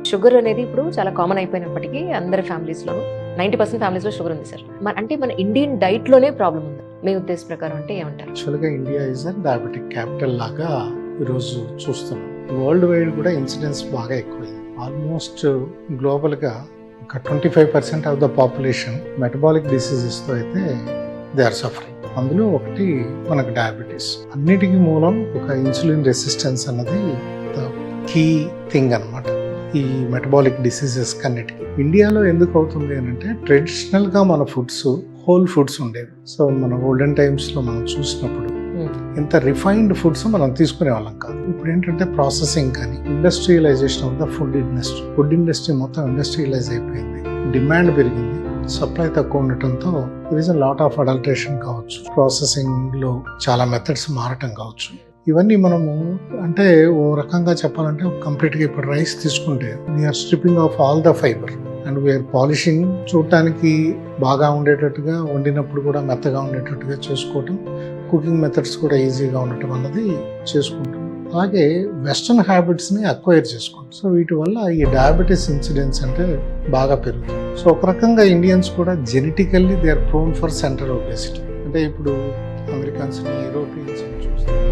Sugar అనేది ఇప్పుడు చాలా కామన్ అయిపోయినప్పటికీ అందరి ఫ్యామిలీస్లోనూ 90% ఫ్యామిలీస్లో షుగర్ ఉంది సార్. అంటే మన ఇండియన్ డైట్లోనే ప్రాబ్లం ఉంది మీ ఉద్దేశ ప్రకారం అంటే ఏమంటారు? యాక్చువల్గా India is a diabetic capital లాగా ఈరోజు చూస్తున్నాం. వరల్డ్ వైడ్ కూడా ఇన్సిడెన్స్ బాగా ఎక్కువైంది. ఆల్మోస్ట్ గ్లోబల్గా ఒక 25% ఆఫ్ ద పాపులేషన్ మెటబాలిక్ డిసీజెస్తో అయితే దే ఆర్ సఫరింగ్. అందులో ఒకటి మనకు డయాబెటీస్. అన్నిటికీ మూలం ఒక ఇన్సులిన్ రెసిస్టెన్స్ అన్నది కీ థింగ్ అనమాట ఈ మెటబాలిక్ డిసీజెస్ కన్నిటికి. ఇండియాలో ఎందుకు అవుతుంది అని అంటే ట్రెడిషనల్గా మన ఫుడ్స్ హోల్ ఫుడ్స్ ఉండేవి. సో మన ఓల్డెన్ టైమ్స్లో మనం చూసినప్పుడు ఇంత రిఫైన్డ్ ఫుడ్స్ మనం తీసుకునే వాళ్ళం కాదు. ఇప్పుడు ఏంటంటే ప్రాసెసింగ్ కానీ industrialization of the food industry మొత్తం ఇండస్ట్రియలైజ్ అయిపోయింది. డిమాండ్ పెరిగింది, సప్లై తక్కువ ఉండటంతో there is a lot of adulteration కావచ్చు, ప్రాసెసింగ్లో చాలా మెథడ్స్ మారటం కావచ్చు. ఇవన్నీ మనము అంటే ఓ రకంగా చెప్పాలంటే కంప్లీట్గా ఇప్పుడు రైస్ తీసుకుంటే we're stripping off all the fibre and we're polishing. చూడటానికి బాగా ఉండేటట్టుగా, వండినప్పుడు కూడా మెత్తగా ఉండేటట్టుగా చేసుకోవటం, కుకింగ్ మెథడ్స్ కూడా ఈజీగా ఉండటం అన్నది చేసుకుంటాం. అలాగే వెస్టర్న్ హ్యాబిట్స్ని అక్వైర్ చేసుకుంటాం. సో వీటి వల్ల ఈ డయాబెటీస్ ఇన్సిడెన్స్ అంటే బాగా పెరుగుతుంది. సో ఒక రకంగా ఇండియన్స్ కూడా genetically they are prone for central obesity. అంటే ఇప్పుడు అమెరికన్స్ని, యూరోపియన్స్ని చూస్తాం.